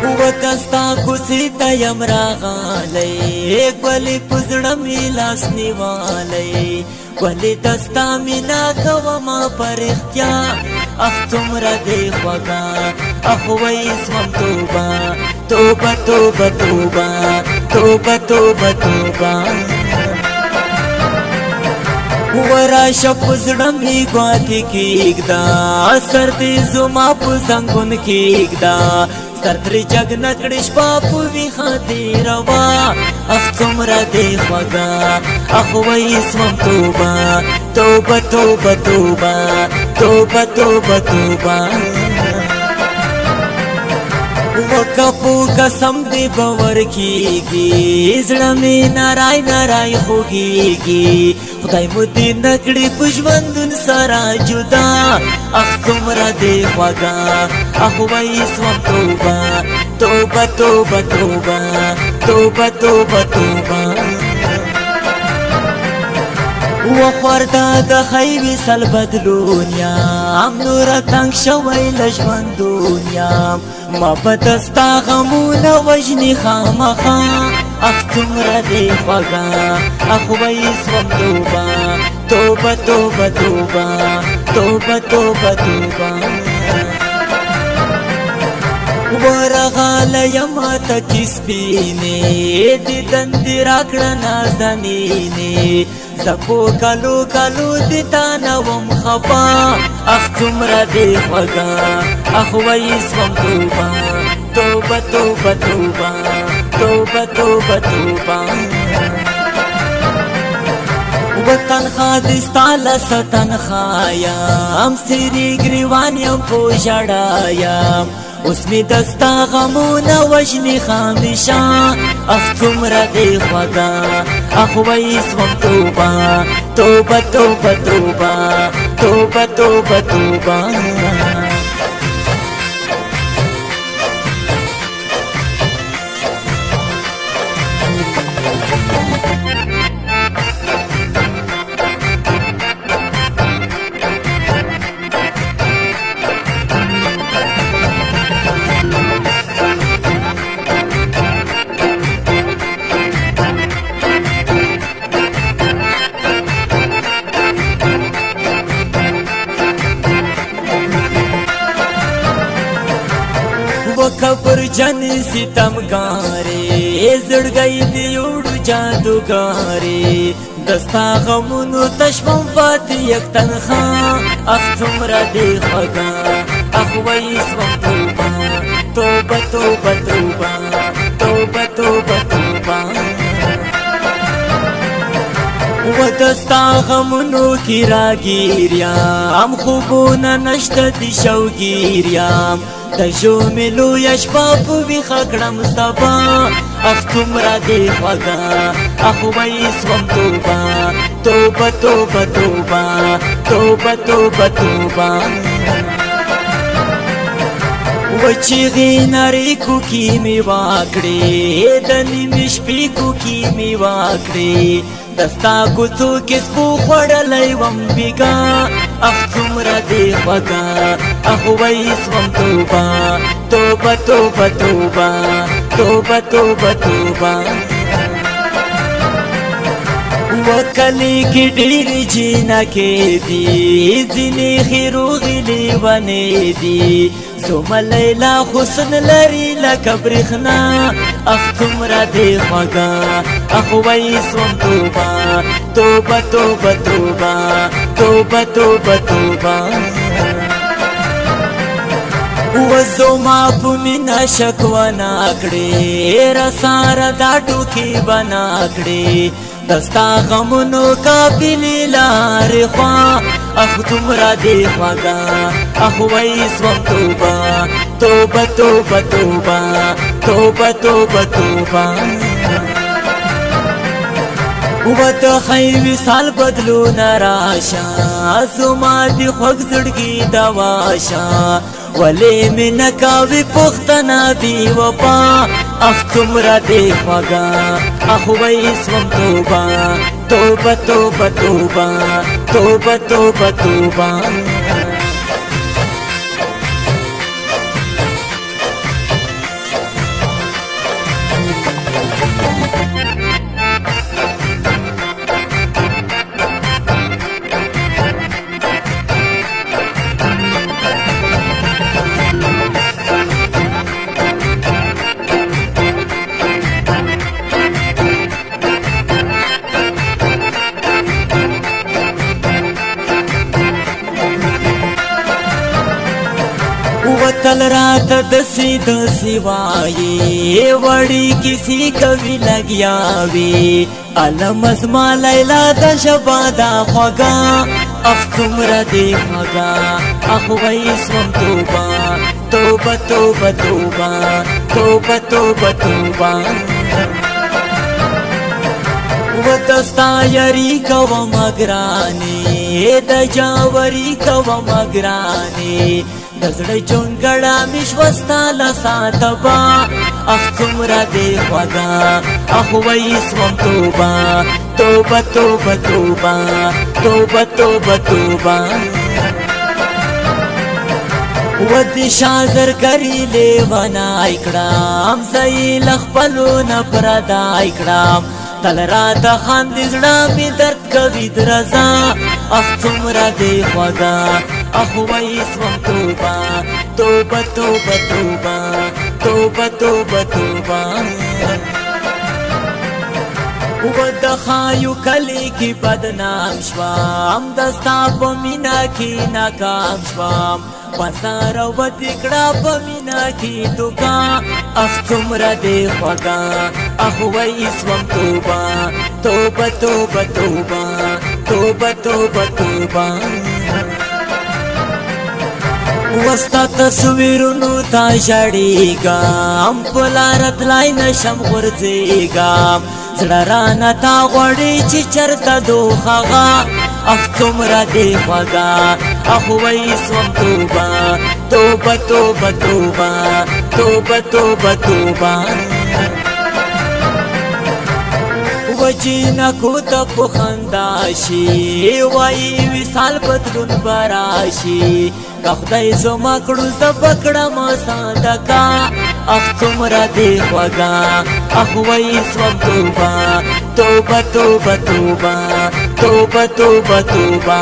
وکستا کوسی ته یم راغلی ګلې په زړه مې لاس نیولی ګلې دستا مینا کومه په رښتیا اخ څومره دې خوږه اخ وایي سوم توبه توبه توبه توبه توبه توبه توبه وراشه په زړه مې ګوتې کېږده سر دې زما په زنګون کېږده سر ترې جګ نه کړې شپه په ویښه تېروه اخ څومره دې خوږه اخ وایي سوم توبه توبه توبه توبه توبه توبه توبه وکپو قسم دې باور کېږي زړه مې نری نری خوږېږي خدای مو دې نه کړي په ژوندون سره جدا اخ څومره دې خوږه اخ وایي سوم توبه توبه توبه توبه توبه توبه توبه وخورده د خیوي سل بدلون یم نوره تنګ شوی له ژوندون یم ما به دستا غمونه وژني خامخا اخ څومره دې خوږه اخ وایي سوم توبه توبه توبه توبه توبه توبه توبه ورغاله یما تکې سپینې دیدن دې راکړه نازنینې زه په کلو کلو دې تا نه وم خفا اخ څومره دې خوږه اخ وایي سوم توبه توبه توبه توبه توبه توبه توبه وطنخوا دې ستا له څه تنخوا یم سرې ګریوان یم په ژړا یم اوس مې دستا غمونه وژني خامشه اخ څومره دې خوږه اخ وایي سوم توبه توبه توبه توبه توبه توبه توبه खबर जन सितमगारे जड़गई दियोड़ जादूगारे दस्ता गमुनो तशवम फाती एक तनखा अख तुमरा दे खगा अख वही स्वम तोबा तोबा तोबा तोबा तोबा तोबा तोबा ودستا غمونو کی راگیریم خوبونه نشته دی شوگیریم د ژوملو یشپا په ویښه کړم سبا اخ څومره دې خوږه اخ وایي سوم توبه توبه توبه توبه توبه توبه توبه وچیغې نرۍ کوکي مې واکړې د نیمې شپې کوکي مې واکړې دستا کوڅو کې سپو خوړلی وم بیګا اخ څومره دې خوږه اخ وایي سوم توبه توبه توبه توبه توبه توبه توبه وکلی کې ډېرې جینکې دي ځینې خیروغې لیونې دي زما لیلا حسن لري لکه برېښنا اخ څومره دې خوږه اخ وایي سوم توبه توبه توبه توبه توبه توبه توبه وزما په مینا شکوه نه کړې رساره دا ټوکې به نه کړې دستا غمونو قابلې لارې خوا اخ څومره دې خوږه اخ وایي سوم توبه توبه توبه توبه توبه توبه توبه و د خیوي سال بدلونه راشه زما دې خوږ زړګي دواشه ولې مې نه کوې پوښتنه بې وفا اخ څومره دې خوږه اخ وایي سوم توبه توبه توبه توبه توبه توبه توبه दसी दसी वाये वड़ी किसी कवि लगियावे अलमस मालैला दशबादा खगा अफ्तुमरा दे खगा अखवई स्वम तोबा तोबा तोबा तोबा तोबा तोबा तोबा वतस्ता यरी कवम अग्राने दजावरी कवम अग्राने दजड़े चोंगड़ा विश्वस्ता लसातबा अख्तुमरा दे खगा अखवई स्वम तोबा तोबा तोबा तोबा तोबा तोबा तोबा ودی شازر کری لیوانا اکڑام زی لخپلو نپردا اکڑام تل رات خاندی زڑامی درد کبی درزا اخ تمرا دی خواگا اخوی اسمم توبا توبا توبا توبا توبا توبا توبا ودخایو کلی کی بدنام شوام دستا پمینا کی ناکام شوام پسار و دکڑا پمینا کی دکا اخ تمرا دے خواگا اخوی اسمم توبا توبا توبا توبا توبا توبا توبا وستا تصویرونو تا ژړېږم په لاره تلای نشم غورځېږم زړه رانه تا غواړي چې چرته دوخغه اخ څومره دې خوږه اخوی سوم توبه توبه توبه توبه توبه توبه توبه وجینکو ته په خندا شي وایي وصال بدلون به راشي که خدای زما کړو زه به کړم صدقه اخ څومره دې خوږه اخوی سوم توبه توبه توبه توبه توبه توبه توبه